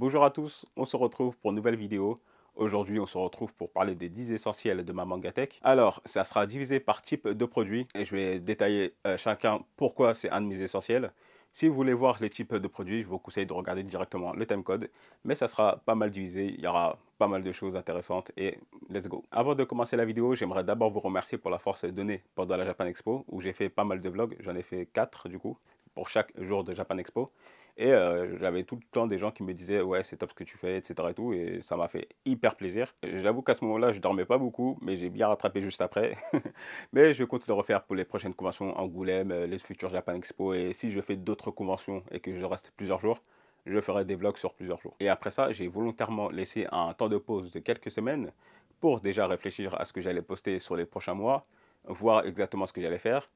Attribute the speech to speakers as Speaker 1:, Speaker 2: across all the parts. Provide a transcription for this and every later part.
Speaker 1: Bonjour à tous, on se retrouve pour une nouvelle vidéo. Aujourd'hui, on se retrouve pour parler des 10 essentiels de ma Mangatech. Alors, ça sera divisé par type de produit et je vais détailler chacun pourquoi c'est un de mes essentiels. Si vous voulez voir les types de produits, je vous conseille de regarder directement le timecode, mais ça sera pas mal divisé, il y aura pas mal de choses intéressantes et let's go. Avant de commencer la vidéo, j'aimerais d'abord vous remercier pour la force donnée pendant la Japan Expo où j'ai fait pas mal de vlogs, j'en ai fait 4 du coup pour chaque jour de Japan Expo. Et j'avais tout le temps des gens qui me disaient ouais c'est top ce que tu fais etc et tout et ça m'a fait hyper plaisir. J'avoue qu'à ce moment-là je dormais pas beaucoup mais j'ai bien rattrapé juste après. Mais je compte le refaire pour les prochaines conventions Angoulême, les futures Japan Expo et si je fais d'autres conventions et que je reste plusieurs jours, je ferai des vlogs sur plusieurs jours. Et après ça j'ai volontairement laissé un temps de pause de quelques semaines pour déjà réfléchir à ce que j'allais poster sur les prochains mois, voir exactement ce que j'allais faire.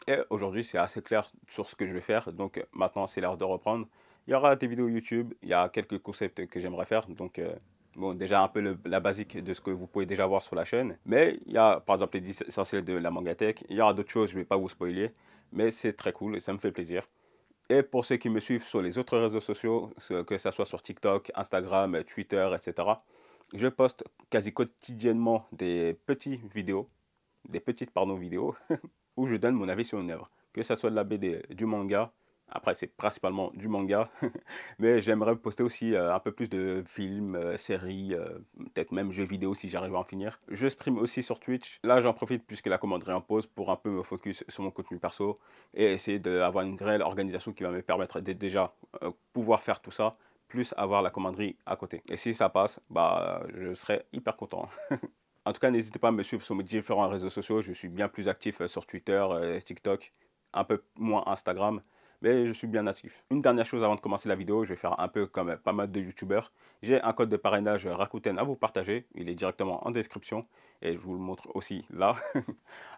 Speaker 1: Et aujourd'hui, c'est assez clair sur ce que je vais faire. Donc maintenant, c'est l'heure de reprendre. Il y aura des vidéos YouTube, il y a quelques concepts que j'aimerais faire. Donc, bon, déjà un peu la basique de ce que vous pouvez déjà voir sur la chaîne. Mais il y a par exemple les 10 essentiels de la Mangatech. Il y aura d'autres choses, je ne vais pas vous spoiler. Mais c'est très cool et ça me fait plaisir. Et pour ceux qui me suivent sur les autres réseaux sociaux, que ce soit sur TikTok, Instagram, Twitter, etc., je poste quasi quotidiennement des petites vidéos où je donne mon avis sur une œuvre, que ce soit de la BD, du manga. Après, c'est principalement du manga, mais j'aimerais poster aussi un peu plus de films, séries, peut-être même jeux vidéo si j'arrive à en finir. Je stream aussi sur Twitch. Là, j'en profite puisque la commanderie en pause pour un peu me focus sur mon contenu perso et essayer d'avoir une réelle organisation qui va me permettre de déjà pouvoir faire tout ça, plus avoir la commanderie à côté. Et si ça passe, bah, je serai hyper content. En tout cas, n'hésitez pas à me suivre sur mes différents réseaux sociaux. Je suis bien plus actif sur Twitter, TikTok, un peu moins Instagram, mais je suis bien actif. Une dernière chose avant de commencer la vidéo, je vais faire un peu comme pas mal de youtubeurs. J'ai un code de parrainage Rakuten à vous partager. Il est directement en description et je vous le montre aussi là.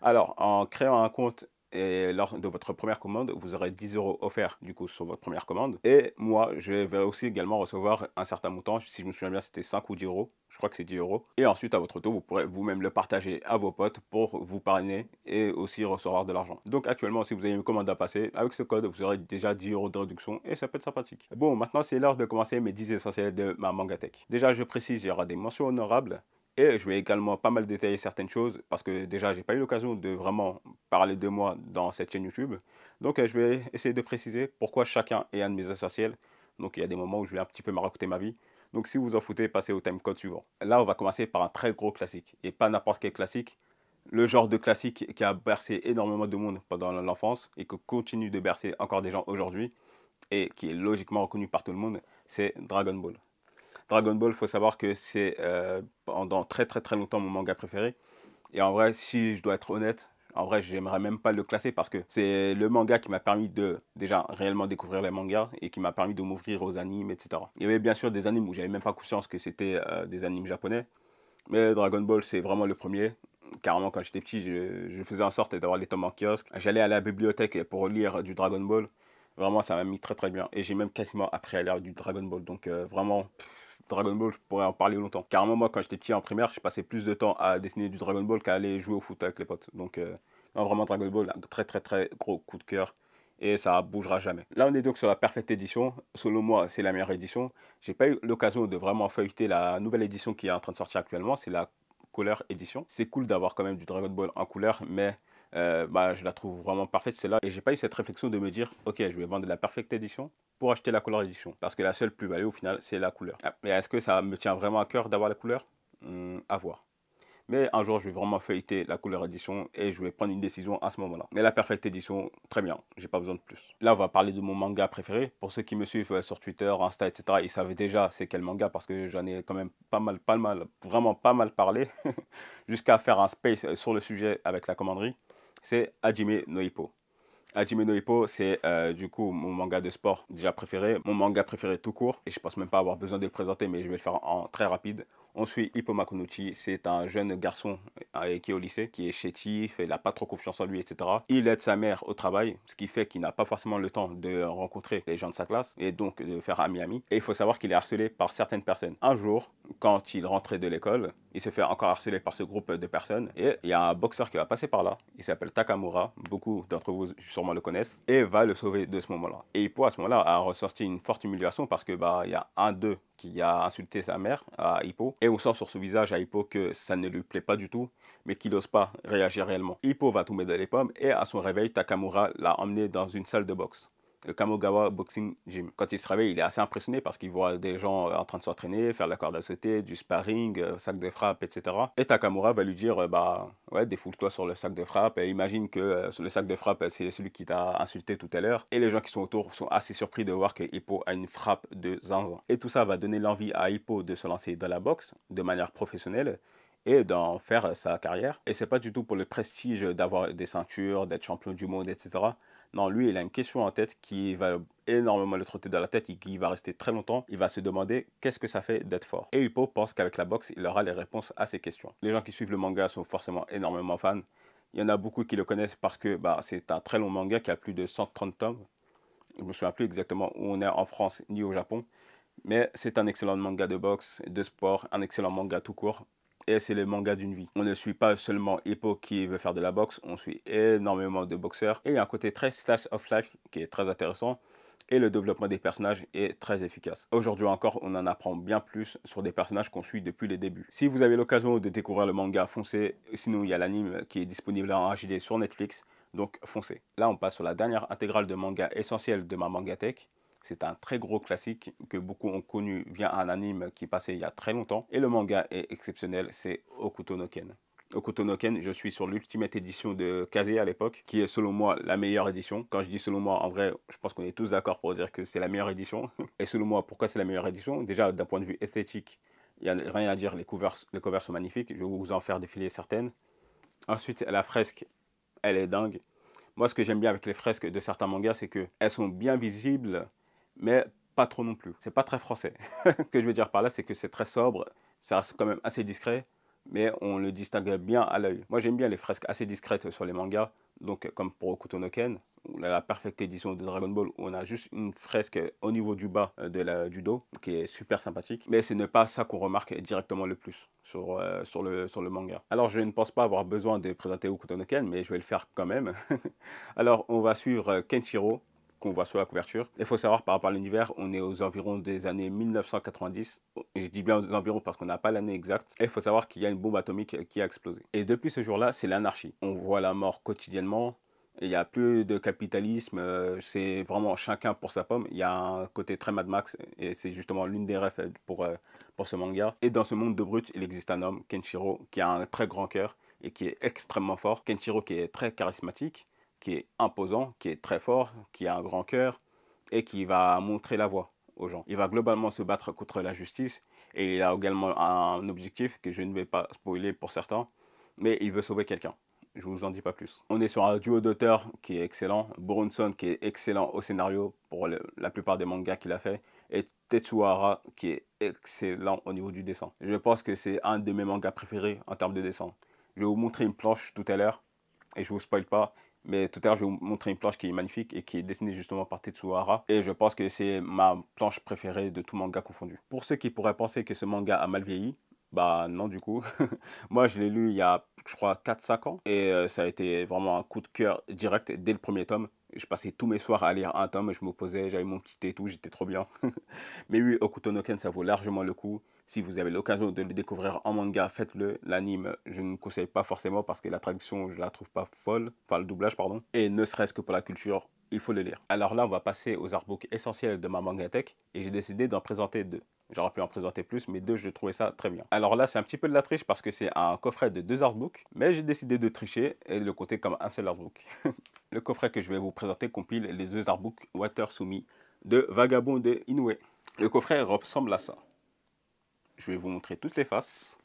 Speaker 1: Alors, en créant un compte et lors de votre première commande, vous aurez 10 euros offerts du coup sur votre première commande. Et moi, je vais aussi également recevoir un certain montant. Si je me souviens bien, c'était 5 ou 10 euros. Je crois que c'est 10 euros. Et ensuite, à votre tour, vous pourrez vous-même le partager à vos potes pour vous parrainer et aussi recevoir de l'argent. Donc actuellement, si vous avez une commande à passer, avec ce code, vous aurez déjà 10 euros de réduction et ça peut être sympathique. Bon, maintenant, c'est l'heure de commencer mes 10 essentiels de ma Mangatech. Déjà, je précise, il y aura des mentions honorables. Et je vais également pas mal détailler certaines choses parce que déjà, j'ai pas eu l'occasion de vraiment parler de moi dans cette chaîne YouTube. Donc, je vais essayer de préciser pourquoi chacun est un de mes essentiels. Donc, il y a des moments où je vais un petit peu me raconter ma vie. Donc, si vous en foutez, passez au timecode suivant. Là, on va commencer par un très gros classique. Et pas n'importe quel classique. Le genre de classique qui a bercé énormément de monde pendant l'enfance et que continue de bercer encore des gens aujourd'hui et qui est logiquement reconnu par tout le monde, c'est Dragon Ball. Dragon Ball, il faut savoir que c'est pendant très très très longtemps mon manga préféré. Et en vrai, si je dois être honnête, en vrai, j'aimerais même pas le classer parce que c'est le manga qui m'a permis de déjà réellement découvrir les mangas et qui m'a permis de m'ouvrir aux animes, etc. Il y avait bien sûr des animes où j'avais même pas conscience que c'était des animes japonais. Mais Dragon Ball, c'est vraiment le premier. Carrément, quand j'étais petit, je faisais en sorte d'avoir les tomes en kiosque. J'allais à la bibliothèque pour lire du Dragon Ball. Vraiment, ça m'a mis très très bien. Et j'ai même quasiment appris à lire du Dragon Ball. Donc vraiment, Dragon Ball, je pourrais en parler longtemps. Carrément, moi, quand j'étais petit en primaire, je passais plus de temps à dessiner du Dragon Ball qu'à aller jouer au foot avec les potes. Donc, non, vraiment, Dragon Ball, un très très très gros coup de cœur. Et ça bougera jamais. Là, on est donc sur la parfaite édition. Selon moi, c'est la meilleure édition. J'ai pas eu l'occasion de vraiment feuilleter la nouvelle édition qui est en train de sortir actuellement. C'est la Couleur édition. C'est cool d'avoir quand même du Dragon Ball en couleur, mais bah, je la trouve vraiment parfaite celle-là. Et j'ai pas eu cette réflexion de me dire, ok, je vais vendre la parfaite édition pour acheter la couleur édition. Parce que la seule plus-value au final, c'est la couleur. Ah, mais est-ce que ça me tient vraiment à cœur d'avoir la couleur? À voir. Mais un jour, je vais vraiment feuilleter la couleur édition et je vais prendre une décision à ce moment-là. Mais la Perfect Edition, très bien, j'ai pas besoin de plus. Là, on va parler de mon manga préféré. Pour ceux qui me suivent sur Twitter, Insta, etc., ils savent déjà c'est quel manga parce que j'en ai quand même pas mal, vraiment pas mal parlé, jusqu'à faire un space sur le sujet avec la commanderie. C'est Hajime no Ippo. Hajime no Ippo, c'est du coup mon manga de sport déjà préféré, mon manga préféré tout court, et je pense même pas avoir besoin de le présenter, mais je vais le faire en très rapide. On suit Ippo Makunuchi, c'est un jeune garçon qui est au lycée, qui est chétif, il n'a pas trop confiance en lui, etc. Il aide sa mère au travail, ce qui fait qu'il n'a pas forcément le temps de rencontrer les gens de sa classe, et donc de faire ami-ami. Et il faut savoir qu'il est harcelé par certaines personnes. Un jour, quand il rentrait de l'école, il se fait encore harceler par ce groupe de personnes, et il y a un boxeur qui va passer par là, il s'appelle Takamura, beaucoup d'entre vous sûrement le connaissent, et va le sauver de ce moment-là. Et Hippo, à ce moment-là, a ressorti une forte humiliation parce que il y a un d'eux qui a insulté sa mère à Hippo, et on sent sur son visage à Hippo que ça ne lui plaît pas du tout, mais qu'il n'ose pas réagir réellement. Hippo va tomber dans les pommes, et à son réveil, Takamura l'a emmené dans une salle de boxe, le Kamogawa Boxing Gym. Quand il se réveille, il est assez impressionné parce qu'il voit des gens en train de s'entraîner, faire de la corde à sauter, du sparring, sac de frappe, etc. Et Takamura va lui dire, ouais, défoule-toi sur le sac de frappe, et imagine que sur le sac de frappe, c'est celui qui t'a insulté tout à l'heure. Et les gens qui sont autour sont assez surpris de voir que Hippo a une frappe de zinzin. Et tout ça va donner l'envie à Hippo de se lancer dans la boxe de manière professionnelle et d'en faire sa carrière. Et c'est pas du tout pour le prestige d'avoir des ceintures, d'être champion du monde, etc. Non, lui, il a une question en tête qui va énormément le trotter dans la tête et qui va rester très longtemps. Il va se demander qu'est-ce que ça fait d'être fort. Et Hippo pense qu'avec la boxe, il aura les réponses à ces questions. Les gens qui suivent le manga sont forcément énormément fans. Il y en a beaucoup qui le connaissent parce que c'est un très long manga qui a plus de 130 tomes. Je ne me souviens plus exactement où on est en France ni au Japon. Mais c'est un excellent manga de boxe, de sport, un excellent manga tout court. Et c'est le manga d'une vie. On ne suit pas seulement Hippo qui veut faire de la boxe, on suit énormément de boxeurs. Et il y a un côté très slash of life qui est très intéressant. Et le développement des personnages est très efficace. Aujourd'hui encore, on en apprend bien plus sur des personnages qu'on suit depuis les débuts. Si vous avez l'occasion de découvrir le manga, foncez. Sinon, il y a l'anime qui est disponible en HD sur Netflix. Donc, foncez. Là, on passe sur la dernière intégrale de manga essentielle de ma Mangatech. C'est un très gros classique que beaucoup ont connu via un anime qui passait il y a très longtemps. Et le manga est exceptionnel, c'est Hokuto no Ken. Hokuto no Ken, je suis sur l'ultimate édition de Kaze à l'époque, qui est selon moi la meilleure édition. Quand je dis selon moi, en vrai, je pense qu'on est tous d'accord pour dire que c'est la meilleure édition. Et selon moi, pourquoi c'est la meilleure édition? Déjà, d'un point de vue esthétique, il n'y a rien à dire, les covers sont magnifiques. Je vais vous en faire défiler certaines. Ensuite, la fresque, elle est dingue. Moi, ce que j'aime bien avec les fresques de certains mangas, c'est qu'elles sont bien visibles, mais pas trop non plus. C'est pas très français. Ce que je veux dire par là, c'est que c'est très sobre, ça reste quand même assez discret, mais on le distingue bien à l'œil. Moi, j'aime bien les fresques assez discrètes sur les mangas, donc comme pour Hokuto no Ken, ou la parfaite édition de Dragon Ball, où on a juste une fresque au niveau du bas du dos, qui est super sympathique, mais ce n'est pas ça qu'on remarque directement le plus sur le manga. Alors, je ne pense pas avoir besoin de présenter Hokuto no Ken, mais je vais le faire quand même. Alors, on va suivre Kenshiro, qu'on voit sur la couverture. Il faut savoir, par rapport à l'univers, on est aux environs des années 1990. Je dis bien aux environs parce qu'on n'a pas l'année exacte. Et il faut savoir qu'il y a une bombe atomique qui a explosé. Et depuis ce jour-là, c'est l'anarchie. On voit la mort quotidiennement. Il n'y a plus de capitalisme, c'est vraiment chacun pour sa pomme. Il y a un côté très Mad Max et c'est justement l'une des refs pour ce manga. Et dans ce monde de brut, il existe un homme, Kenshiro, qui a un très grand cœur et qui est extrêmement fort. Kenshiro qui est très charismatique, qui est imposant, qui est très fort, qui a un grand cœur et qui va montrer la voie aux gens. Il va globalement se battre contre la justice et il a également un objectif que je ne vais pas spoiler pour certains, mais il veut sauver quelqu'un. Je vous en dis pas plus. On est sur un duo d'auteurs qui est excellent. Boronson qui est excellent au scénario pour la plupart des mangas qu'il a fait. Et Tetsuhara qui est excellent au niveau du dessin. Je pense que c'est un de mes mangas préférés en termes de dessin. Je vais vous montrer une planche tout à l'heure et je vous spoil pas. Mais tout à l'heure, je vais vous montrer une planche qui est magnifique et qui est dessinée justement par Tetsuhara. Et je pense que c'est ma planche préférée de tout manga confondu. Pour ceux qui pourraient penser que ce manga a mal vieilli, bah non du coup. Moi je l'ai lu il y a je crois 4-5 ans et ça a été vraiment un coup de cœur direct dès le premier tome. Je passais tous mes soirs à lire un tome, je me posais, j'avais mon petit thé et tout, j'étais trop bien. Mais oui, Hokuto no Ken ça vaut largement le coup. Si vous avez l'occasion de le découvrir en manga, faites-le. L'anime, je ne conseille pas forcément parce que la traduction, je la trouve pas folle. Enfin, le doublage, pardon. Et ne serait-ce que pour la culture, il faut le lire. Alors là, on va passer aux artbooks essentiels de ma Mangatech et j'ai décidé d'en présenter deux. J'aurais pu en présenter plus, mais deux, je trouvais ça très bien. Alors là, c'est un petit peu de la triche parce que c'est un coffret de deux artbooks, mais j'ai décidé de tricher et de le compter comme un seul artbook. Le coffret que je vais vous présenter compile les deux artbooks Water Sumi de Vagabond de Inoue. Le coffret ressemble à ça. Je vais vous montrer toutes les faces.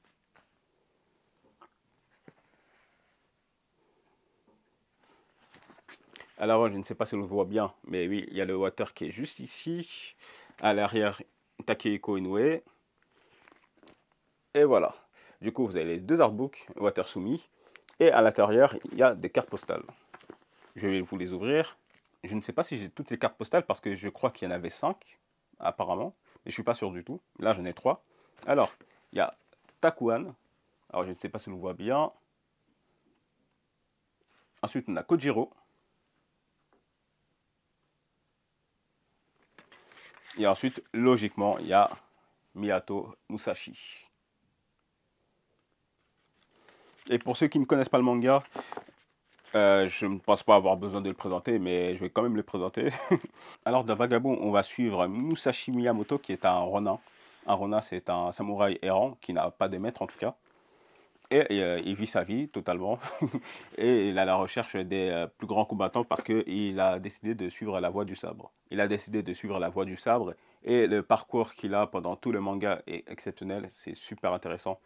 Speaker 1: Alors, je ne sais pas si on le voit bien, mais oui, il y a le water qui est juste ici. À l'arrière, Takehiko Inoue. Et voilà. Du coup, vous avez les deux artbooks Water Sumi. Et à l'intérieur, il y a des cartes postales. Je vais vous les ouvrir. Je ne sais pas si j'ai toutes les cartes postales parce que je crois qu'il y en avait 5, apparemment. Mais je ne suis pas sûr du tout. Là, j'en ai 3. Alors, il y a Takuan. Alors, je ne sais pas si on le voit bien. Ensuite, on a Kojiro. Et ensuite, logiquement, il y a Miyato Musashi. Et pour ceux qui ne connaissent pas le manga, je ne pense pas avoir besoin de le présenter, mais je vais quand même le présenter. Alors, dans Vagabond, on va suivre Musashi Miyamoto, qui est un ronin. Un ronin, c'est un samouraï errant, qui n'a pas de maître en tout cas. Et il vit sa vie totalement. Et il est à la recherche des plus grands combattants parce qu'il a décidé de suivre la voie du sabre. Il a décidé de suivre la voie du sabre. Et le parcours qu'il a pendant tout le manga est exceptionnel. C'est super intéressant.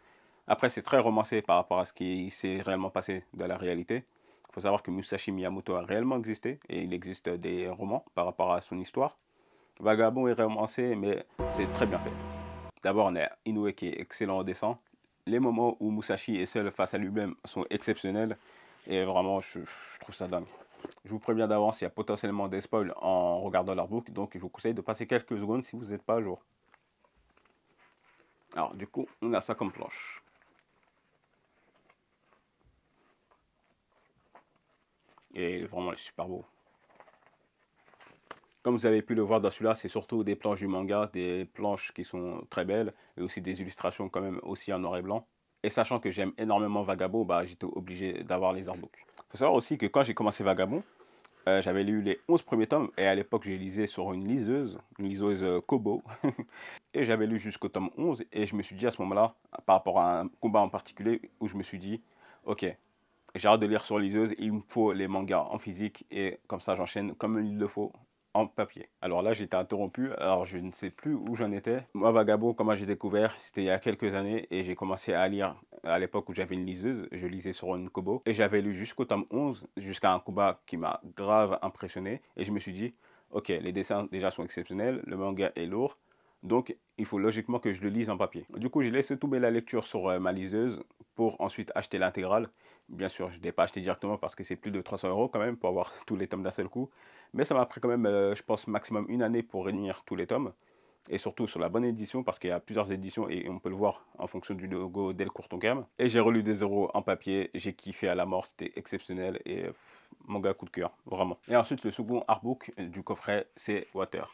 Speaker 1: Après, c'est très romancé par rapport à ce qui s'est réellement passé dans la réalité. Il faut savoir que Musashi Miyamoto a réellement existé et il existe des romans par rapport à son histoire. Vagabond est romancé, mais c'est très bien fait. D'abord, on a Inoue qui est excellent au dessin. Les moments où Musashi est seul face à lui-même sont exceptionnels et vraiment, je trouve ça dingue. Je vous préviens d'avance, il y a potentiellement des spoils en regardant l'artbook, donc je vous conseille de passer quelques secondes si vous n'êtes pas à jour. Alors, du coup, on a ça comme planche. Et vraiment, il est super beau. Comme vous avez pu le voir dans celui-là, c'est surtout des planches du manga, des planches qui sont très belles, et aussi des illustrations quand même aussi en noir et blanc. Et sachant que j'aime énormément Vagabond, bah, j'étais obligé d'avoir les artbooks. Il faut savoir aussi que quand j'ai commencé Vagabond, j'avais lu les 11 premiers tomes, et à l'époque, je les lisais sur une liseuse Kobo. Et j'avais lu jusqu'au tome 11, et je me suis dit à ce moment-là, par rapport à un combat en particulier, où je me suis dit, ok, j'arrête de lire sur liseuse, il me faut les mangas en physique, et comme ça j'enchaîne comme il le faut en papier. Alors là, j'étais interrompu, alors je ne sais plus où j'en étais. Moi, Vagabond, comment j'ai découvert, c'était il y a quelques années, et j'ai commencé à lire à l'époque où j'avais une liseuse, je lisais sur une Kobo, et j'avais lu jusqu'au tome 11, jusqu'à un combat qui m'a grave impressionné, et je me suis dit, ok, les dessins déjà sont exceptionnels, le manga est lourd, donc il faut logiquement que je le lise en papier. Du coup, j'ai laissé tomber la lecture sur ma liseuse pour ensuite acheter l'intégrale. Bien sûr, je ne l'ai pas acheté directement parce que c'est plus de 300 € quand même pour avoir tous les tomes d'un seul coup. Mais ça m'a pris quand même, je pense, maximum une année pour réunir tous les tomes. Et surtout sur la bonne édition parce qu'il y a plusieurs éditions et on peut le voir en fonction du logo Delcourt Tonkam. Et j'ai relu des zéros en papier, j'ai kiffé à la mort, c'était exceptionnel et manga coup de cœur, vraiment. Et ensuite, le second artbook du coffret, c'est Water.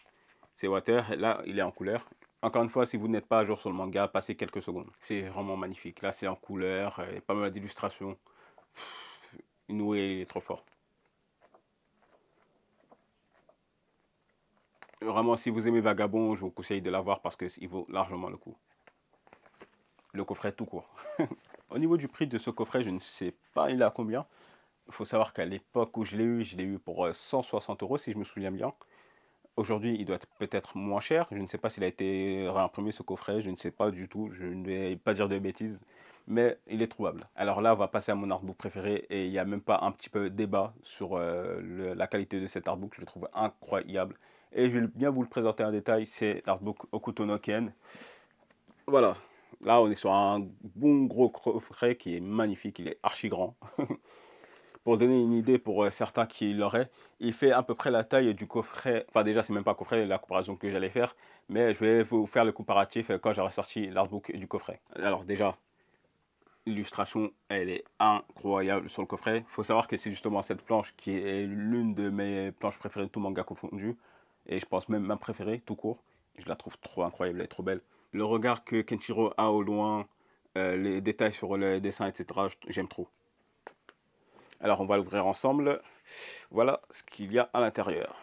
Speaker 1: C'est Water, là il est en couleur. Encore une fois, si vous n'êtes pas à jour sur le manga, passez quelques secondes. C'est vraiment magnifique. Là c'est en couleur, pas mal d'illustrations. Inoue est trop fort. Vraiment, si vous aimez Vagabond, je vous conseille de l'avoir parce qu'il vaut largement le coup. Le coffret tout court. Au niveau du prix de ce coffret, je ne sais pas il est à combien. Il faut savoir qu'à l'époque où je l'ai eu pour 160 € si je me souviens bien. Aujourd'hui, il doit être peut-être moins cher. Je ne sais pas s'il a été réimprimé ce coffret. Je ne sais pas du tout. Je ne vais pas dire de bêtises. Mais il est trouvable. Alors là, on va passer à mon artbook préféré. Et il n'y a même pas un petit peu de débat sur la qualité de cet artbook. Je le trouve incroyable. Et je vais bien vous le présenter en détail. C'est l'artbook Hokuto no Ken. Voilà. Là, on est sur un bon gros coffret qui est magnifique. Il est archi grand. Pour donner une idée pour certains qui l'auraient, il fait à peu près la taille du coffret. Enfin, déjà, c'est même pas un coffret, la comparaison que j'allais faire. Mais je vais vous faire le comparatif quand j'aurai sorti l'artbook du coffret. Alors, déjà, l'illustration, elle est incroyable sur le coffret. Il faut savoir que c'est justement cette planche qui est l'une de mes planches préférées de tout manga confondu. Et je pense même ma préférée, tout court. Je la trouve trop incroyable, elle est trop belle. Le regard que Kenshiro a au loin, les détails sur le dessin, etc., j'aime trop. Alors on va l'ouvrir ensemble. Voilà ce qu'il y a à l'intérieur.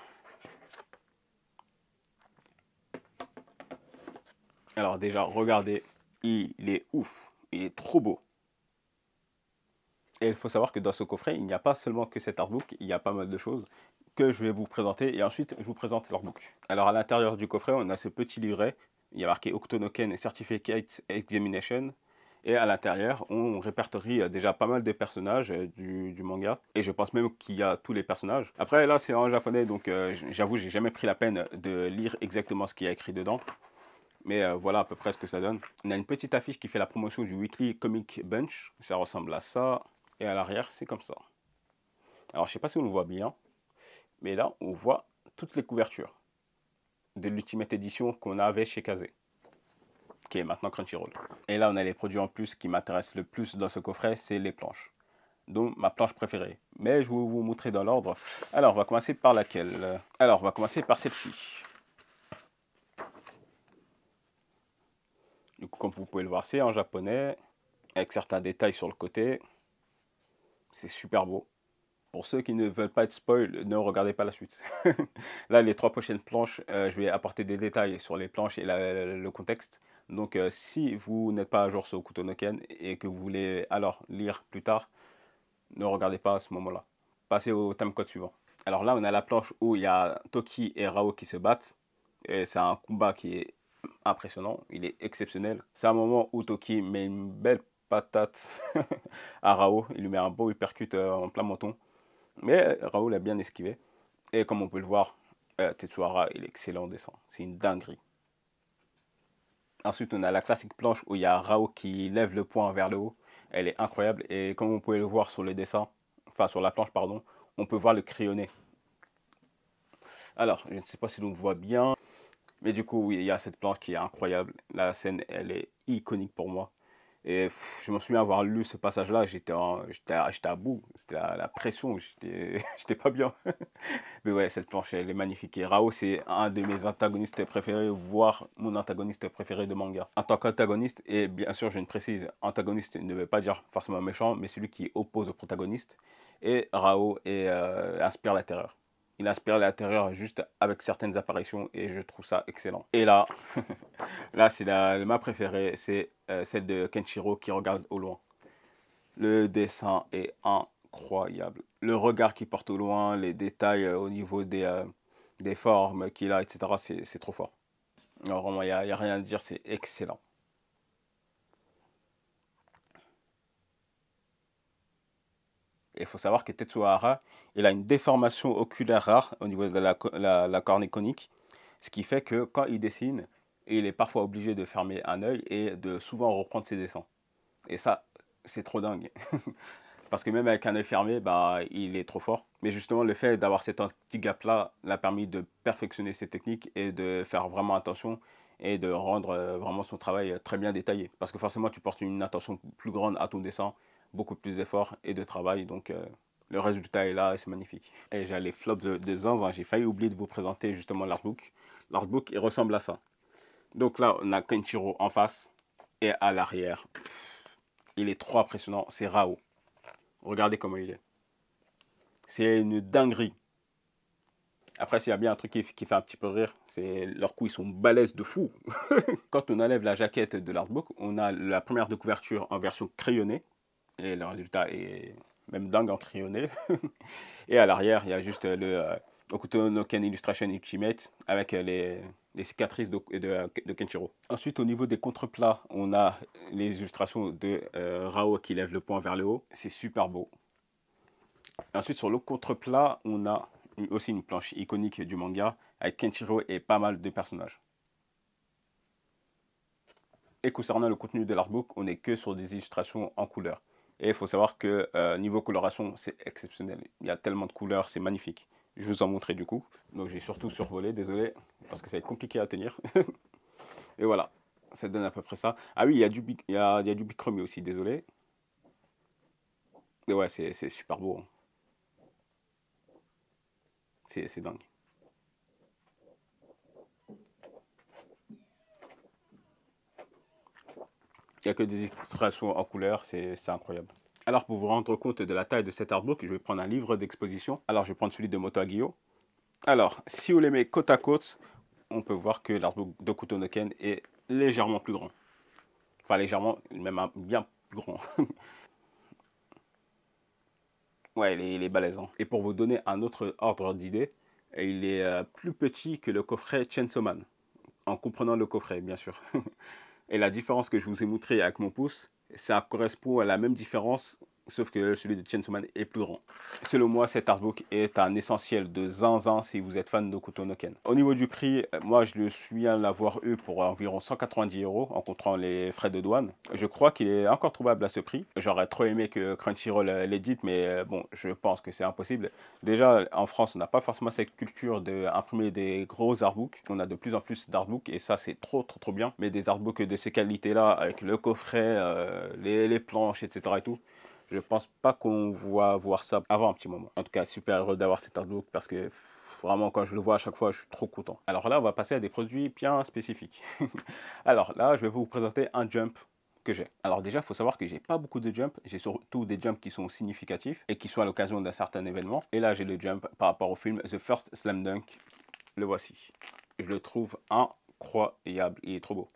Speaker 1: Alors déjà, regardez, il est ouf, il est trop beau. Et il faut savoir que dans ce coffret, il n'y a pas seulement que cet artbook, il y a pas mal de choses que je vais vous présenter et ensuite je vous présente l'artbook. Alors à l'intérieur du coffret, on a ce petit livret, il y a marqué Hokuto no Ken Certificate Examination. Et à l'intérieur, on répertorie déjà pas mal de personnages du manga. Et je pense même qu'il y a tous les personnages. Après, là, c'est en japonais, donc j'avoue, j'ai jamais pris la peine de lire exactement ce qu'il y a écrit dedans. Mais voilà à peu près ce que ça donne. On a une petite affiche qui fait la promotion du Weekly Comic Bunch. Ça ressemble à ça. Et à l'arrière, c'est comme ça. Alors, je sais pas si on le voit bien. Mais là, on voit toutes les couvertures de l'Ultimate Edition qu'on avait chez Kazé, qui est maintenant Crunchyroll. Et là, on a les produits en plus qui m'intéressent le plus dans ce coffret, c'est les planches. Donc, ma planche préférée. Mais je vais vous montrer dans l'ordre. Alors, on va commencer par laquelle? Alors, on va commencer par celle-ci. Du coup, comme vous pouvez le voir, c'est en japonais, avec certains détails sur le côté. C'est super beau. Pour ceux qui ne veulent pas être spoil, ne regardez pas la suite. Là, les 3 prochaines planches, je vais apporter des détails sur les planches et le contexte. Donc, si vous n'êtes pas à jour sur Hokuto no Ken et que vous voulez alors lire plus tard, ne regardez pas à ce moment-là. Passez au timecode suivant. Alors là, on a la planche où il y a Toki et Rao qui se battent. Et c'est un combat qui est impressionnant, il est exceptionnel. C'est un moment où Toki met une belle patate à Rao. Il lui met un beau uppercut en plein menton. Mais Rao l'a bien esquivé. Et comme on peut le voir, Tetsuhara, il est excellent en dessin. C'est une dinguerie. Ensuite, on a la classique planche où il y a Rao qui lève le poing vers le haut. Elle est incroyable. Et comme vous pouvez le voir sur le dessin, enfin sur la planche, pardon, on peut voir le crayonné. Alors, je ne sais pas si l'on voit bien, mais du coup, oui, il y a cette planche qui est incroyable. La scène, elle est iconique pour moi. Et je me souviens avoir lu ce passage-là, j'étais à bout. C'était la pression, j'étais pas bien. Mais ouais, cette planche, elle est magnifique. Et Rao, c'est un de mes antagonistes préférés, voire mon antagoniste préféré de manga. En tant qu'antagoniste, et bien sûr, je ne précise, antagoniste ne veut pas dire forcément méchant, mais celui qui oppose au protagoniste. Et Rao inspire la terreur. Il inspire la terreur juste avec certaines apparitions et je trouve ça excellent. Et là, là c'est ma préférée, c'est celle de Kenshiro qui regarde au loin. Le dessin est incroyable. Le regard qu'il porte au loin, les détails au niveau des formes qu'il a, etc. C'est trop fort. Alors, vraiment, il n'y a rien à dire, c'est excellent. Et il faut savoir que Tetsuhara, il a une déformation oculaire rare au niveau de la cornée conique, ce qui fait que quand il dessine, il est parfois obligé de fermer un œil et de souvent reprendre ses dessins. Et ça, c'est trop dingue. Parce que même avec un œil fermé, bah, il est trop fort. Mais justement, le fait d'avoir cet petit gap-là l'a permis de perfectionner ses techniques et de faire vraiment attention et de rendre vraiment son travail très bien détaillé. Parce que forcément, tu portes une attention plus grande à ton dessin, beaucoup plus d'efforts et de travail. Donc, le résultat est là et c'est magnifique. Et j'ai les flops de zinzin. J'ai failli oublier de vous présenter justement l'artbook. L'artbook, il ressemble à ça. Donc là, on a Kenshiro en face et à l'arrière. Il est trop impressionnant. C'est Rao. Regardez comment il est. C'est une dinguerie. Après, s'il y a bien un truc qui fait un petit peu rire, c'est leurs coups, ils sont balèzes de fou. Quand on enlève la jaquette de l'artbook, on a la première de couverture en version crayonnée. Et le résultat est même dingue en crayonné. Et à l'arrière, il y a juste le Hokuto no Ken Illustration Ultimate avec les cicatrices de Kenshiro. Ensuite, au niveau des contreplats, on a les illustrations de Rao qui lève le poing vers le haut. C'est super beau. Ensuite, sur le contre-plat, on a aussi une planche iconique du manga avec Kenshiro et pas mal de personnages. Et concernant le contenu de l'artbook, on n'est que sur des illustrations en couleur. Et il faut savoir que niveau coloration, c'est exceptionnel. Il y a tellement de couleurs, c'est magnifique. Je vais vous en montrer du coup. Donc j'ai surtout survolé, désolé, parce que ça va être compliqué à tenir. Et voilà, ça donne à peu près ça. Ah oui, il y a du bichromie aussi, désolé. Mais ouais, c'est super beau. Hein. C'est dingue. Il n'y a que des illustrations en couleur, c'est incroyable. Alors pour vous rendre compte de la taille de cet artbook, je vais prendre un livre d'exposition. Alors je vais prendre celui de Moto Hagio. Alors, si vous les mettez côte à côte, on peut voir que l'artbook de Hokuto no Ken est légèrement plus grand. Enfin légèrement, même bien plus grand. Ouais, il est balèze. Hein. Et pour vous donner un autre ordre d'idée, il est plus petit que le coffret Chainsaw Man. En comprenant le coffret, bien sûr. Et la différence que je vous ai montrée avec mon pouce, ça correspond à la même différence, sauf que celui de Chainsaw Man est plus grand. Selon moi, cet artbook est un essentiel de zinzin si vous êtes fan de Hokuto no Ken. Au niveau du prix, moi je le suis à l'avoir eu pour environ 190 € en comptant les frais de douane. Je crois qu'il est encore trouvable à ce prix. J'aurais trop aimé que Crunchyroll l'édite, mais bon, je pense que c'est impossible. Déjà, en France, on n'a pas forcément cette culture d'imprimer des gros artbooks. On a de plus en plus d'artbooks et ça, c'est trop bien. Mais des artbooks de ces qualités-là, avec le coffret, les planches, etc. et tout, je pense pas qu'on va voir ça avant un petit moment. En tout cas, super heureux d'avoir cet artbook parce que vraiment, quand je le vois à chaque fois, je suis trop content. Alors là, on va passer à des produits bien spécifiques. Alors là, je vais vous présenter un jump que j'ai. Alors déjà, il faut savoir que j'ai pas beaucoup de jumps, j'ai surtout des jumps qui sont significatifs et qui sont à l'occasion d'un certain événement. Et là, j'ai le jump par rapport au film The First Slam Dunk. Le voici. Je le trouve incroyable, il est trop beau.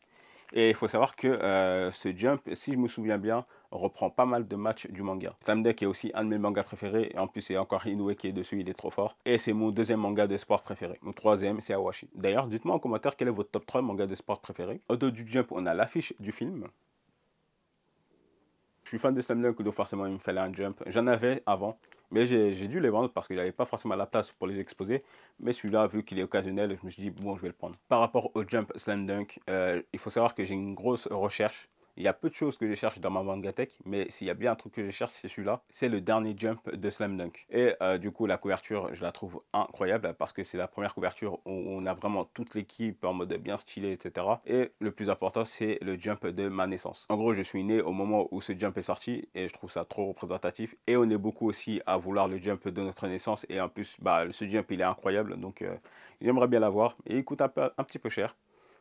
Speaker 1: Et il faut savoir que ce jump, si je me souviens bien, reprend pas mal de matchs du manga. Slam Dunk est aussi un de mes mangas préférés. Et en plus, il y a encore Inoue qui est dessus, il est trop fort. Et c'est mon deuxième manga de sport préféré. Mon troisième, c'est Awashi. D'ailleurs, dites-moi en commentaire quel est votre top 3 manga de sport préféré. Au dos du jump, on a l'affiche du film. Je suis fan de Slam Dunk, donc forcément il me fallait un jump. J'en avais avant, mais j'ai dû les vendre parce que j'avais pas forcément la place pour les exposer. Mais celui-là, vu qu'il est occasionnel, je me suis dit, bon, je vais le prendre. Par rapport au jump Slam Dunk, il faut savoir que j'ai une grosse recherche. Il y a peu de choses que je cherche dans ma Mangatech, mais s'il y a bien un truc que je cherche, c'est celui-là. C'est le dernier jump de Slam Dunk. Et du coup, la couverture, je la trouve incroyable parce que c'est la première couverture où on a vraiment toute l'équipe en mode bien stylé, etc. Et le plus important, c'est le jump de ma naissance. En gros, je suis né au moment où ce jump est sorti et je trouve ça trop représentatif. Et on est beaucoup aussi à vouloir le jump de notre naissance. Et en plus, bah, ce jump, il est incroyable. Donc, j'aimerais bien l'avoir. Et il coûte un petit peu cher.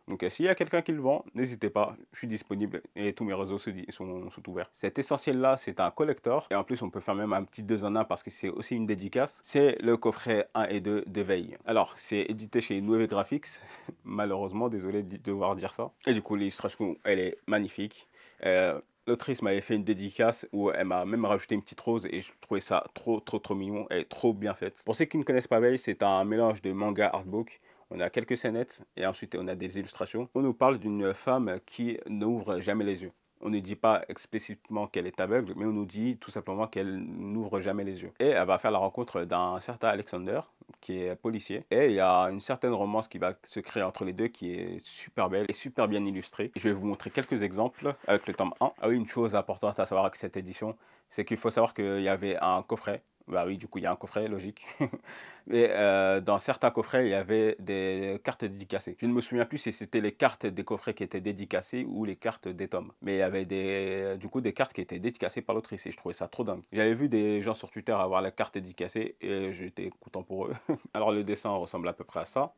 Speaker 1: Donc s'il y a quelqu'un qui le vend, n'hésitez pas, je suis disponible et tous mes réseaux sont ouverts. Cet essentiel-là, c'est un collector et en plus on peut faire même un petit 2 en 1 parce que c'est aussi une dédicace. C'est le coffret 1 et 2 d'éveil. Alors c'est édité chez Noé Graphics, malheureusement, désolé de devoir dire ça. Et du coup l'illustration, elle est magnifique. L'autrice m'avait fait une dédicace où elle m'a même rajouté une petite rose et je trouvais ça trop mignon. Elle est trop bien faite. Pour ceux qui ne connaissent pas Veil, c'est un mélange de manga artbook. On a quelques scénettes et ensuite on a des illustrations. On nous parle d'une femme qui n'ouvre jamais les yeux. On ne dit pas explicitement qu'elle est aveugle, mais on nous dit tout simplement qu'elle n'ouvre jamais les yeux. Et elle va faire la rencontre d'un certain Alexander, qui est policier. Et il y a une certaine romance qui va se créer entre les deux, qui est super belle et super bien illustrée. Je vais vous montrer quelques exemples avec le tome 1. Ah oui, une chose importante à savoir avec cette édition, c'est qu'il faut savoir qu'il y avait un coffret. Bah oui, du coup, il y a un coffret, logique. Et dans certains coffrets, il y avait des cartes dédicacées. Je ne me souviens plus si c'était les cartes des coffrets qui étaient dédicacées ou les cartes des tomes. Mais il y avait du coup des cartes qui étaient dédicacées par l'autrice et je trouvais ça trop dingue. J'avais vu des gens sur Twitter avoir la carte dédicacée et j'étais content pour eux. Alors le dessin ressemble à peu près à ça.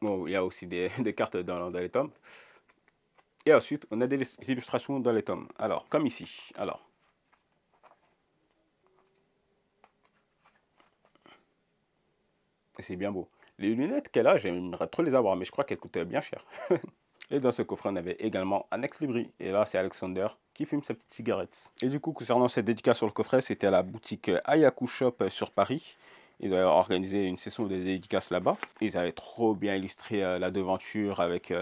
Speaker 1: Bon, il y a aussi des cartes dans les tomes. Et ensuite, on a des illustrations dans les tomes. Alors, comme ici. Alors, c'est bien beau. Les lunettes qu'elle a, j'aimerais trop les avoir, mais je crois qu'elles coûtaient bien cher. Et dans ce coffret, on avait également un ex-libris. Et là, c'est Alexander qui fume sa petite cigarette. Et du coup, concernant cette dédicace sur le coffret, c'était à la boutique Ayaku Shop sur Paris. Ils avaient organisé une session de dédicaces là-bas. Ils avaient trop bien illustré la devanture avec,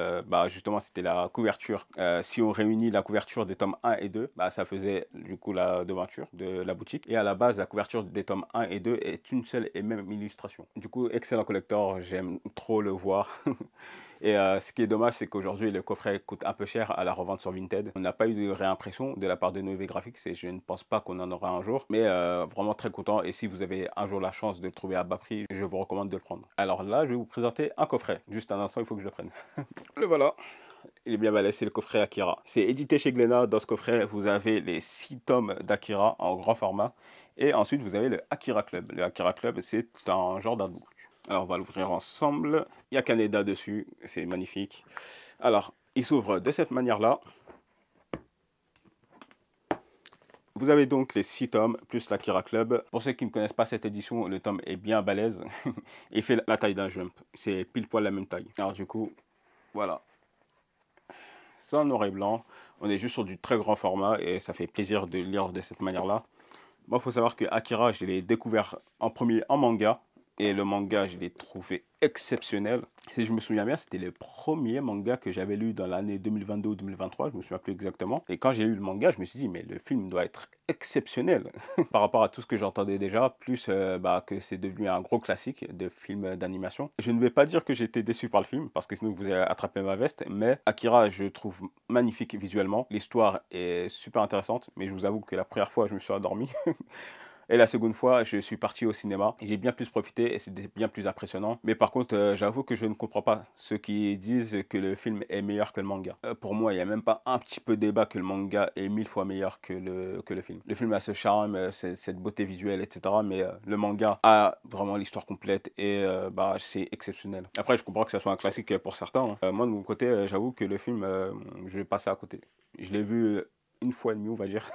Speaker 1: justement, c'était la couverture. Si on réunit la couverture des tomes 1 et 2, ça faisait du coup la devanture de la boutique. Et à la base, la couverture des tomes 1 et 2 est une seule et même illustration. Du coup, excellent collector, j'aime trop le voir. Et ce qui est dommage, c'est qu'aujourd'hui, le coffret coûte un peu cher à la revente sur Vinted. On n'a pas eu de réimpression de la part de Noé Graphics et je ne pense pas qu'on en aura un jour. Mais vraiment très content. Et si vous avez un jour la chance de le trouver à bas prix, je vous recommande de le prendre. Alors là, je vais vous présenter un coffret. Juste un instant, il faut que je le prenne. Le voilà. Il est bien balèze, c'est le coffret Akira. C'est édité chez Glénat. Dans ce coffret, vous avez les 6 tomes d'Akira en grand format. Et ensuite, vous avez le Akira Club. Le Akira Club, c'est un genre d'artbook. Alors, on va l'ouvrir ensemble. Il y a Kaneda dessus, c'est magnifique. Alors, il s'ouvre de cette manière-là. Vous avez donc les 6 tomes, plus l'Akira Club. Pour ceux qui ne connaissent pas cette édition, le tome est bien balèze. Il fait la taille d'un jump. C'est pile poil la même taille. Alors du coup, voilà. C'est en noir et blanc. On est juste sur du très grand format et ça fait plaisir de lire de cette manière-là. Moi, il faut savoir que Akira, je l'ai découvert en premier en manga. Et le manga, je l'ai trouvé exceptionnel. Si je me souviens bien, c'était le premier manga que j'avais lu dans l'année 2022 ou 2023, je me souviens plus exactement. Et quand j'ai lu le manga, je me suis dit, mais le film doit être exceptionnel par rapport à tout ce que j'entendais déjà, plus que c'est devenu un gros classique de film d'animation. Je ne vais pas dire que j'ai été déçu par le film, parce que sinon vous avez attrapé ma veste, mais Akira, je trouve magnifique visuellement. L'histoire est super intéressante, mais je vous avoue que la première fois, je me suis endormi. Et la seconde fois, je suis parti au cinéma. J'ai bien plus profité et c'était bien plus impressionnant. Mais par contre, j'avoue que je ne comprends pas ceux qui disent que le film est meilleur que le manga. Pour moi, il n'y a même pas un petit peu débat que le manga est 1000 fois meilleur que le film. Le film a ce charme, cette beauté visuelle, etc. Mais le manga a vraiment l'histoire complète et bah, c'est exceptionnel. Après, je comprends que ça soit un classique pour certains, hein. Moi, de mon côté, j'avoue que le film, je vais passer à côté. Je l'ai vu une fois et demie, on va dire,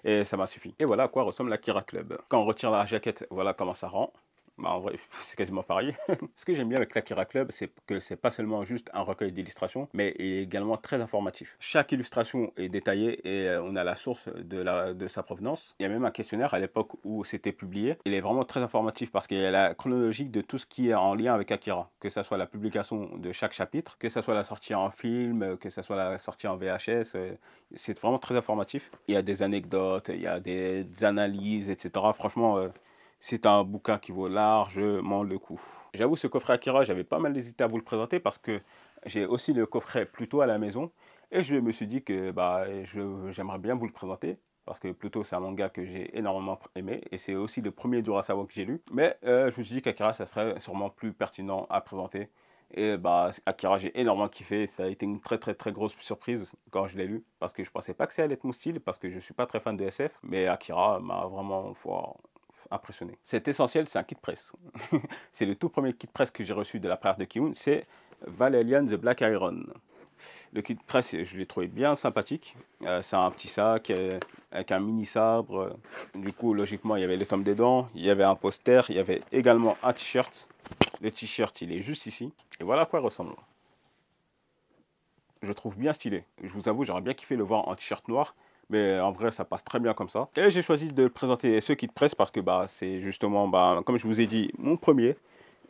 Speaker 1: et ça m'a suffi. Et voilà à quoi ressemble l'Akira Club. Quand on retire la jaquette, voilà comment ça rend. Bah, en vrai, c'est quasiment pareil. Ce que j'aime bien avec l'Akira Club, c'est que c'est pas seulement juste un recueil d'illustrations, mais il est également très informatif. Chaque illustration est détaillée et on a la source de sa provenance. Il y a même un questionnaire à l'époque où c'était publié. Il est vraiment très informatif parce qu'il y a la chronologie de tout ce qui est en lien avec Akira. Que ce soit la publication de chaque chapitre, que ce soit la sortie en film, que ce soit la sortie en VHS. C'est vraiment très informatif. Il y a des anecdotes, il y a des analyses, etc. Franchement, c'est un bouquin qui vaut largement le coup. J'avoue, ce coffret Akira, j'avais pas mal hésité à vous le présenter parce que j'ai aussi le coffret Pluto à la maison. Et je me suis dit que bah, j'aimerais bien vous le présenter. Parce que Pluto, c'est un manga que j'ai énormément aimé. Et c'est aussi le premier d'Urasawa que j'ai lu. Mais je me suis dit qu'Akira, ça serait sûrement plus pertinent à présenter. Et bah, Akira, j'ai énormément kiffé. Ça a été une très très très grosse surprise quand je l'ai lu. Parce que je pensais pas que ça allait être mon style. Parce que je suis pas très fan de SF. Mais Akira m'a vraiment impressionné. C'est essentiel, c'est un kit presse. C'est le tout premier kit presse que j'ai reçu de la part de Kiun, c'est Valerian the Black Iron. Le kit presse, je l'ai trouvé bien sympathique. C'est un petit sac avec un mini sabre. Du coup, logiquement, il y avait les tomes dedans, il y avait un poster, il y avait également un t-shirt. Le t-shirt, il est juste ici. Et voilà à quoi il ressemble. Je trouve bien stylé. Je vous avoue, j'aurais bien kiffé le voir en t-shirt noir. Mais en vrai, ça passe très bien comme ça. Et j'ai choisi de présenter ce kit presse parce que bah, c'est justement, bah, comme je vous ai dit, mon premier.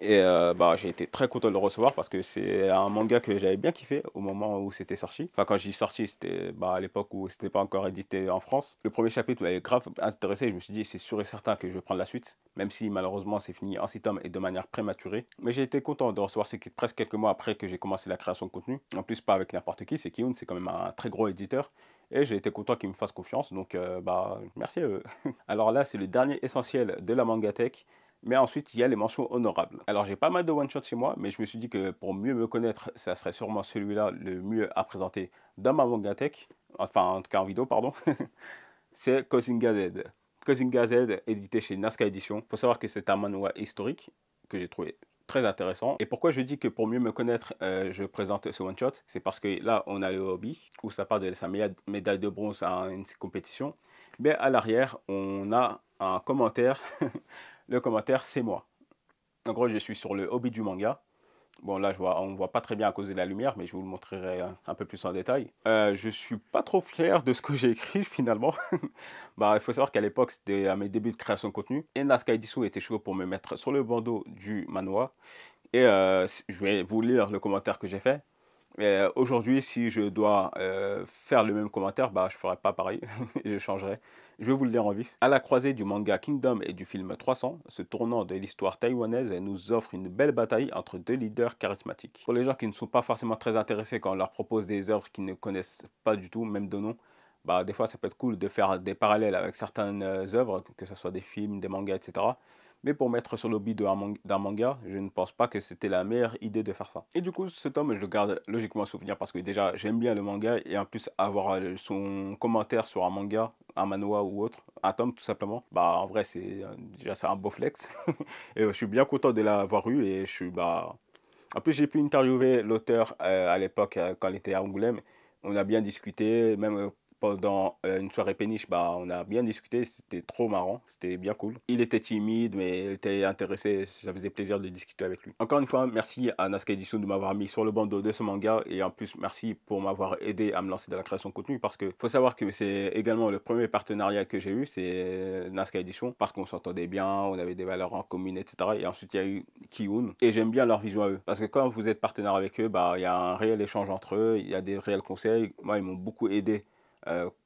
Speaker 1: Et bah, j'ai été très content de le recevoir parce que c'est un manga que j'avais bien kiffé au moment où c'était sorti. Enfin, quand j'y sorti, c'était bah, à l'époque où c'était pas encore édité en France. Le premier chapitre m'avait grave intéressé. Je me suis dit, c'est sûr et certain que je vais prendre la suite. Même si malheureusement, c'est fini en 6 tomes et de manière prématurée. Mais j'ai été content de recevoir ce kit presse quelques mois après que j'ai commencé la création de contenu. En plus, pas avec n'importe qui, c'est Kiun, c'est quand même un très gros éditeur. Et j'ai été content qu'ils me fassent confiance. Donc, bah, merci à eux. Alors là, c'est le dernier essentiel de la Mangatech. Mais ensuite, il y a les mentions honorables. Alors, j'ai pas mal de one-shots chez moi, mais je me suis dit que pour mieux me connaître, ça serait sûrement celui-là le mieux à présenter dans ma Mangatech. Enfin, en tout cas en vidéo, pardon. C'est Kozinga Z. Kozinga Z, édité chez Nazca Edition. Il faut savoir que c'est un manoir historique que j'ai trouvé très intéressant. Et pourquoi je dis que pour mieux me connaître, je présente ce one-shot, c'est parce que là, on a le hobby, où ça part de sa médaille de bronze à une compétition. Mais à l'arrière, on a un commentaire. Le commentaire, c'est moi. En gros, je suis sur le hobby du manga. Bon, là, on ne voit pas très bien à cause de la lumière, mais je vous le montrerai un peu plus en détail. Je suis pas trop fier de ce que j'ai écrit, finalement. Bah, il faut savoir qu'à l'époque, c'était à mes débuts de création de contenu. Et Nazca Edisu était chaud pour me mettre sur le bandeau du manoir. Et je vais vous lire le commentaire que j'ai fait. Aujourd'hui, si je dois faire le même commentaire, bah, je ne ferai pas pareil, je changerai. Je vais vous le dire en vif. À la croisée du manga Kingdom et du film 300, ce tournant de l'histoire taïwanaise nous offre une belle bataille entre deux leaders charismatiques. Pour les gens qui ne sont pas forcément très intéressés quand on leur propose des œuvres qu'ils ne connaissent pas du tout, même de nom, bah, des fois ça peut être cool de faire des parallèles avec certaines œuvres, que ce soit des films, des mangas, etc. Mais pour mettre sur le hobby d'un manga, je ne pense pas que c'était la meilleure idée de faire ça. Et du coup, ce tome, je le garde logiquement en souvenir parce que déjà, j'aime bien le manga et en plus, avoir son commentaire sur un manga, un manhwa ou autre, un tome tout simplement, bah en vrai, déjà c'est un beau flex. Et je suis bien content de l'avoir eu et je suis, bah. En plus, j'ai pu interviewer l'auteur à l'époque quand il était à Angoulême. On a bien discuté, même pendant une soirée péniche, bah, on a bien discuté, c'était trop marrant, c'était bien cool. Il était timide, mais il était intéressé, ça faisait plaisir de discuter avec lui. Encore une fois, merci à Nazca Edition de m'avoir mis sur le bandeau de ce manga, et en plus, merci pour m'avoir aidé à me lancer dans la création de contenu, parce que faut savoir que c'est également le premier partenariat que j'ai eu, c'est Nazca Edition, parce qu'on s'entendait bien, on avait des valeurs en commun, etc. Et ensuite, il y a eu Kiun, et j'aime bien leur vision à eux, parce que quand vous êtes partenaire avec eux, bah, il y a un réel échange entre eux, il y a des réels conseils. Moi, ils m'ont beaucoup aidé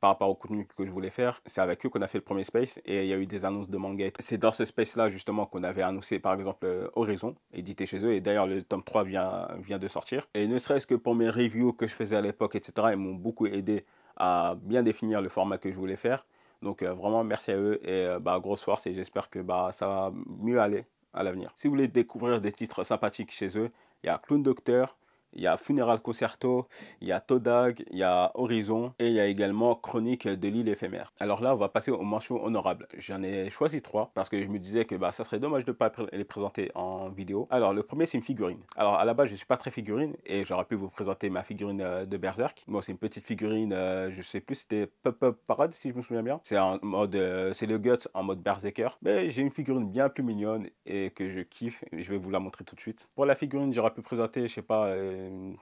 Speaker 1: par rapport au contenu que je voulais faire. C'est avec eux qu'on a fait le premier space et il y a eu des annonces de manga. C'est dans ce space là justement qu'on avait annoncé par exemple Horizon, édité chez eux, et d'ailleurs le tome 3 vient de sortir. Et ne serait-ce que pour mes reviews que je faisais à l'époque, etc., ils m'ont beaucoup aidé à bien définir le format que je voulais faire. Donc vraiment merci à eux et bah, grosse force et j'espère que bah, ça va mieux aller à l'avenir. Si vous voulez découvrir des titres sympathiques chez eux, il y a Clown Docteur, il y a Funeral Concerto, il y a Todag, il y a Horizon et il y a également Chronique de l'île éphémère. Alors là, on va passer aux mentions honorables. J'en ai choisi 3 parce que je me disais que bah, ça serait dommage de ne pas les présenter en vidéo. Alors le premier, c'est une figurine. Alors à la base, je ne suis pas très figurine et j'aurais pu vous présenter ma figurine de Berserk. Bon, c'est une petite figurine, je sais plus, c'était Pop-Up Parade si je me souviens bien. C'est en mode, c'est le Guts en mode Berserker. Mais j'ai une figurine bien plus mignonne et que je kiffe. Je vais vous la montrer tout de suite. Pour la figurine, j'aurais pu présenter, je sais pas,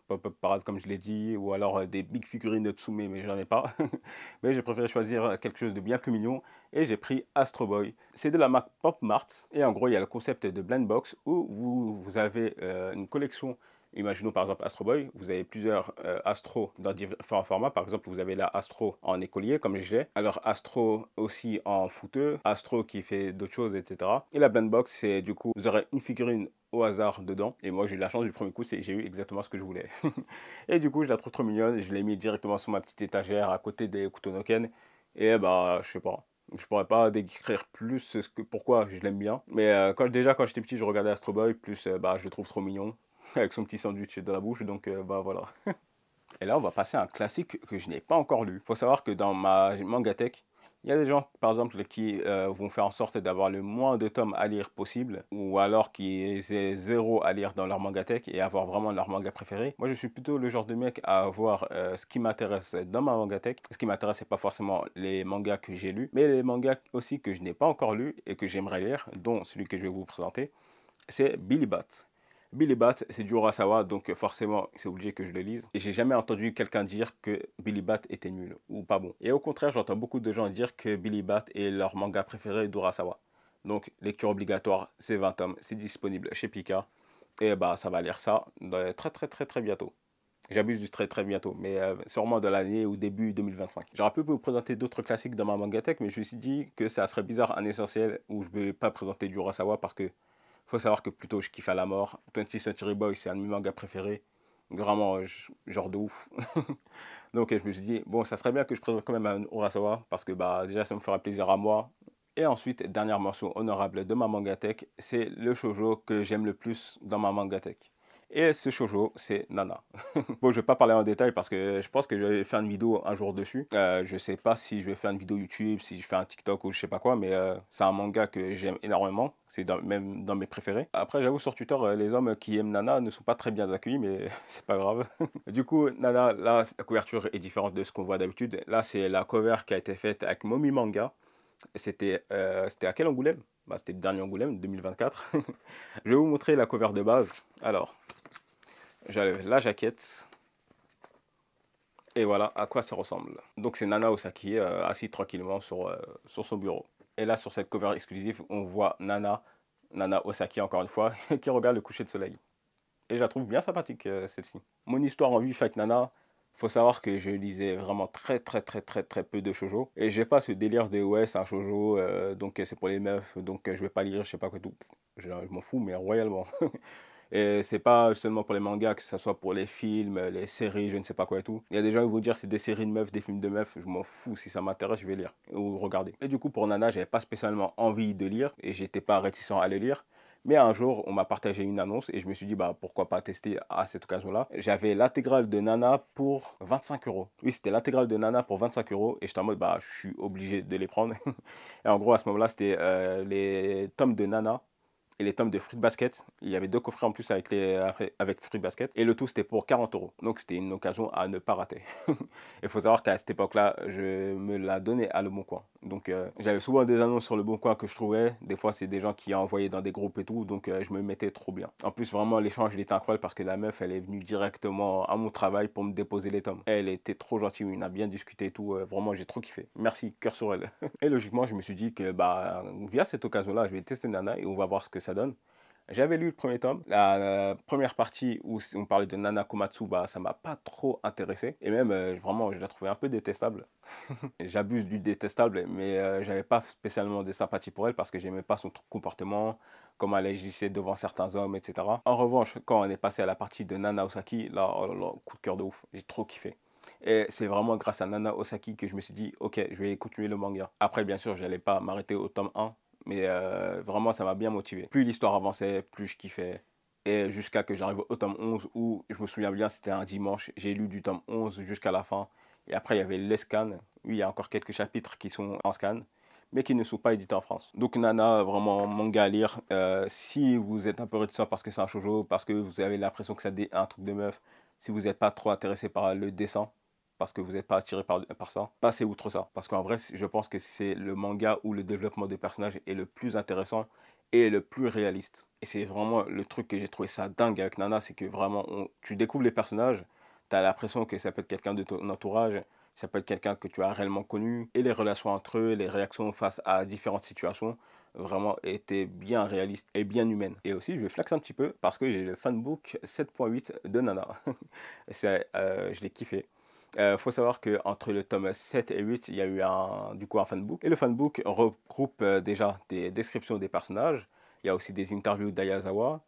Speaker 1: Pop-Up Parade comme je l'ai dit, ou alors des big figurines de Tsume, mais j'en ai pas. Mais j'ai préféré choisir quelque chose de bien plus mignon et j'ai pris Astro Boy. C'est de la marque Pop Mart et en gros il y a le concept de Blend Box où vous avez une collection. Imaginons par exemple Astro Boy, vous avez plusieurs Astro dans différents formats. Par exemple, vous avez la Astro en écolier, comme j'ai. Alors Astro aussi en footeux, Astro qui fait d'autres choses, etc. Et la Blend Box, c'est du coup, vous aurez une figurine au hasard dedans. Et moi, j'ai eu la chance du premier coup, c'est j'ai eu exactement ce que je voulais. Et du coup, je la trouve trop mignonne. Je l'ai mis directement sur ma petite étagère à côté des Kutonoken. Et bah, je sais pas. Je pourrais pas décrire plus pourquoi je l'aime bien. Mais quand j'étais petit, je regardais Astro Boy. Plus, bah, je le trouve trop mignon. Avec son petit sandwich dans la bouche. Donc, bah voilà. Et là, on va passer à un classique que je n'ai pas encore lu. Il faut savoir que dans ma mangatech, il y a des gens, par exemple, qui vont faire en sorte d'avoir le moins de tomes à lire possible, ou alors qui aient zéro à lire dans leur mangatech et avoir vraiment leur manga préféré. Moi, je suis plutôt le genre de mec à avoir ce qui m'intéresse dans ma mangatech. Ce qui m'intéresse, c'est pas forcément les mangas que j'ai lus, mais les mangas aussi que je n'ai pas encore lus et que j'aimerais lire, dont celui que je vais vous présenter, c'est Billy Bat. Billy Bat, c'est du Urasawa, donc forcément, c'est obligé que je le lise. Et j'ai jamais entendu quelqu'un dire que Billy Bat était nul ou pas bon. Et au contraire, j'entends beaucoup de gens dire que Billy Bat est leur manga préféré d'Urasawa. Donc, lecture obligatoire, c'est 20 tomes, c'est disponible chez Pika. Et bah, ça va lire ça très bientôt. J'abuse du très bientôt, mais sûrement dans l'année ou début 2025. J'aurais pu vous présenter d'autres classiques dans ma mangatech, mais je me suis dit que ça serait bizarre un essentiel où je ne vais pas présenter du Urasawa parce que faut savoir que plutôt je kiffe à la mort. 20th Century Boy, c'est un de mes mangas préférés. Vraiment, genre de ouf. Donc je me suis dit, bon, ça serait bien que je présente quand même un Urasawa, parce que bah, déjà, ça me fera plaisir à moi. Et ensuite, dernière mention honorable de ma mangatech, c'est le shoujo que j'aime le plus dans ma mangatech. Et ce shoujo, c'est Nana. Bon, je vais pas parler en détail parce que je pense que je vais faire une vidéo un jour dessus. Je sais pas si je vais faire une vidéo YouTube, si je fais un TikTok ou je sais pas quoi, mais c'est un manga que j'aime énormément. C'est même dans mes préférés. Après, j'avoue, sur Twitter, les hommes qui aiment Nana ne sont pas très bien accueillis, mais c'est pas grave. Du coup, Nana, là, la couverture est différente de ce qu'on voit d'habitude. Là, c'est la cover qui a été faite avec Momi Manga. C'était à quel Angoulême? Bah, c'était le dernier Angoulême, 2024. Je vais vous montrer la cover de base. Alors, j'avais la jaquette. Et voilà à quoi ça ressemble. Donc c'est Nana Osaki assis tranquillement sur son bureau. Et là, sur cette cover exclusive, on voit Nana Osaki encore une fois, qui regarde le coucher de soleil. Et je la trouve bien sympathique, celle-ci. Mon histoire en vif avec Nana, faut savoir que je lisais vraiment très peu de shoujo. Et j'ai pas ce délire de ouais, c'est un shoujo, donc c'est pour les meufs, donc je vais pas lire, je sais pas quoi tout. Je m'en fous, mais royalement. Et c'est pas seulement pour les mangas, que ce soit pour les films, les séries, je ne sais pas quoi et tout. Il y a des gens qui vont dire c'est des séries de meufs, des films de meufs, je m'en fous, si ça m'intéresse, je vais lire ou regarder. Et du coup, pour Nana, j'avais pas spécialement envie de lire et j'étais pas réticent à le lire. Mais un jour, on m'a partagé une annonce et je me suis dit, bah pourquoi pas tester à cette occasion-là. J'avais l'intégrale de Nana pour 25 euros. Oui, c'était l'intégrale de Nana pour 25 euros et j'étais en mode, bah je suis obligé de les prendre. Et en gros, à ce moment-là, c'était les tomes de Nana et les tomes de Fruit Basket. Il y avait 2 coffrets en plus avec Fruit Basket. Et le tout, c'était pour 40 euros. Donc, c'était une occasion à ne pas rater. Il faut savoir qu'à cette époque-là, je me la donnais à Le Bon Coin. Donc, j'avais souvent des annonces sur Le Bon Coin que je trouvais. Des fois, c'est des gens qui envoyaient dans des groupes et tout. Donc, je me mettais trop bien. En plus, vraiment, l'échange, il était incroyable parce que la meuf, elle est venue directement à mon travail pour me déposer les tomes. Elle était trop gentille. On a bien discuté et tout. Vraiment, j'ai trop kiffé. Merci, cœur sur elle. Et logiquement, je me suis dit que, bah, via cette occasion-là, je vais tester Nana et on va voir ce que ça donne. J'avais lu le premier tome. La première partie où on parlait de Nana Komatsu, bah, ça m'a pas trop intéressé. Et même, vraiment, je la trouvais un peu détestable. J'abuse du détestable, mais j'avais pas spécialement de sympathie pour elle parce que j'aimais pas son comportement, comment elle agissait devant certains hommes, etc. En revanche, quand on est passé à la partie de Nana Osaki, là, oh là là, coup de cœur de ouf. J'ai trop kiffé. Et c'est vraiment grâce à Nana Osaki que je me suis dit, ok, je vais continuer le manga. Après, bien sûr, je n'allais pas m'arrêter au tome 1, mais vraiment, ça m'a bien motivé. Plus l'histoire avançait, plus je kiffais. Et jusqu'à que j'arrive au tome 11, où je me souviens bien, c'était un dimanche. J'ai lu du tome 11 jusqu'à la fin. Et après, il y avait les scans. Oui, il y a encore quelques chapitres qui sont en scan, mais qui ne sont pas édités en France. Donc Nana, vraiment manga à lire. Si vous êtes un peu réticent parce que c'est un shoujo, parce que vous avez l'impression que c'est un truc de meuf, si vous n'êtes pas trop intéressé par le dessin, parce que vous n'êtes pas attiré par ça, passez outre ça. Parce qu'en vrai, je pense que c'est le manga où le développement des personnages est le plus intéressant et le plus réaliste. Et c'est vraiment le truc que j'ai trouvé ça dingue avec Nana, c'est que vraiment, tu découvres les personnages, tu as l'impression que ça peut être quelqu'un de ton entourage, ça peut être quelqu'un que tu as réellement connu, et les relations entre eux, les réactions face à différentes situations, vraiment étaient bien réalistes et bien humaines. Et aussi, je vais flexer un petit peu parce que j'ai le fanbook 7.8 de Nana. Je l'ai kiffé. Faut savoir qu'entre le tome 7 et 8, il y a eu du coup un fanbook. Et le fanbook regroupe déjà des descriptions des personnages. Il y a aussi des interviews d'Ayazawa.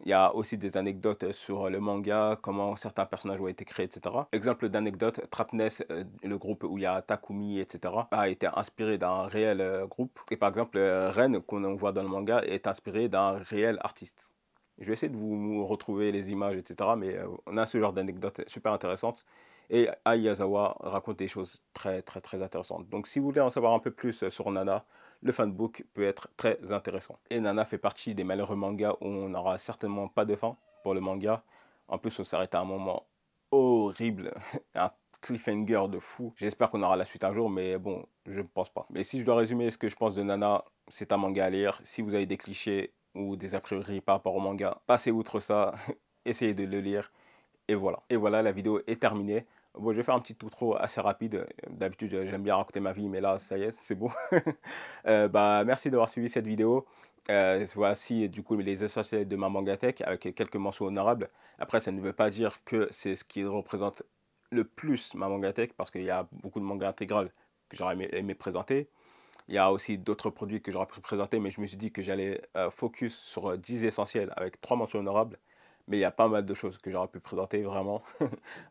Speaker 1: Il y a aussi des anecdotes sur le manga, comment certains personnages ont été créés, etc. Exemple d'anecdote, Trapness, le groupe où il y a Takumi, etc., a été inspiré d'un réel groupe. Et par exemple, Ren, qu'on voit dans le manga, est inspiré d'un réel artiste. Je vais essayer de vous retrouver les images, etc. Mais on a ce genre d'anecdotes super intéressantes. Et Ayazawa raconte des choses très, très, très intéressantes. Donc, si vous voulez en savoir un peu plus sur Nana, le fanbook peut être très intéressant. Et Nana fait partie des malheureux mangas où on n'aura certainement pas de fin pour le manga. En plus, on s'arrête à un moment horrible, un cliffhanger de fou. J'espère qu'on aura la suite un jour, mais bon, je ne pense pas. Mais si je dois résumer ce que je pense de Nana, c'est un manga à lire. Si vous avez des clichés ou des a priori par rapport au manga, passez outre ça, essayez de le lire. Et voilà. Et voilà, la vidéo est terminée. Bon, je vais faire un petit outro assez rapide. D'habitude, j'aime bien raconter ma vie, mais là, ça y est, c'est bon. Merci d'avoir suivi cette vidéo. Voici du coup les essentiels de ma mangatech avec quelques mentions honorables. Après, ça ne veut pas dire que c'est ce qui représente le plus ma mangatech, parce qu'il y a beaucoup de mangas intégral que j'aurais aimé présenter. Il y a aussi d'autres produits que j'aurais pu présenter, mais je me suis dit que j'allais focus sur 10 essentiels avec 3 mentions honorables. Mais il y a pas mal de choses que j'aurais pu présenter vraiment.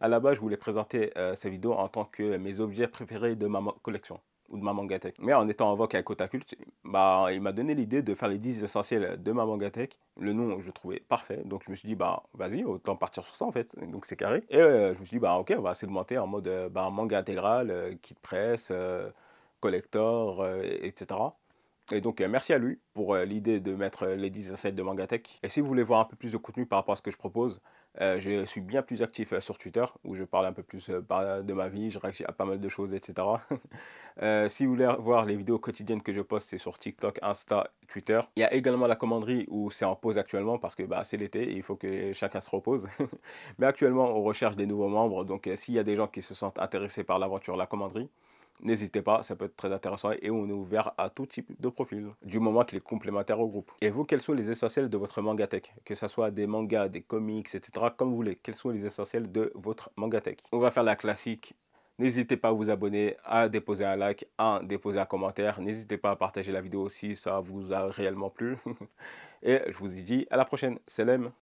Speaker 1: À la base, je voulais présenter ces vidéos en tant que mes objets préférés de ma collection ou de ma mangatech. Mais en étant en vogue avec Otakult, bah, il m'a donné l'idée de faire les 10 essentiels de ma mangatech. Le nom, je le trouvais parfait. Donc je me suis dit, bah vas-y, autant partir sur ça en fait. Donc c'est carré. Et je me suis dit, bah ok, on va segmenter en mode manga intégral, kit presse, collector, etc. Et donc, merci à lui pour l'idée de mettre les 10 recettes de Mangatech. Et si vous voulez voir un peu plus de contenu par rapport à ce que je propose, je suis bien plus actif sur Twitter, où je parle un peu plus de ma vie, je réagis à pas mal de choses, etc. Si vous voulez voir les vidéos quotidiennes que je poste, c'est sur TikTok, Insta, Twitter. Il y a également la commanderie où c'est en pause actuellement parce que bah, c'est l'été et il faut que chacun se repose. Mais actuellement, on recherche des nouveaux membres. Donc, s'il y a des gens qui se sentent intéressés par l'aventure La Commanderie, n'hésitez pas, ça peut être très intéressant et on est ouvert à tout type de profil, du moment qu'il est complémentaire au groupe. Et vous, quels sont les essentiels de votre mangatech? Que ce soit des mangas, des comics, etc. Comme vous voulez, quels sont les essentiels de votre mangatech? On va faire la classique. N'hésitez pas à vous abonner, à déposer un like, à déposer un commentaire. N'hésitez pas à partager la vidéo si ça vous a réellement plu. Et je vous dis à la prochaine. Salam.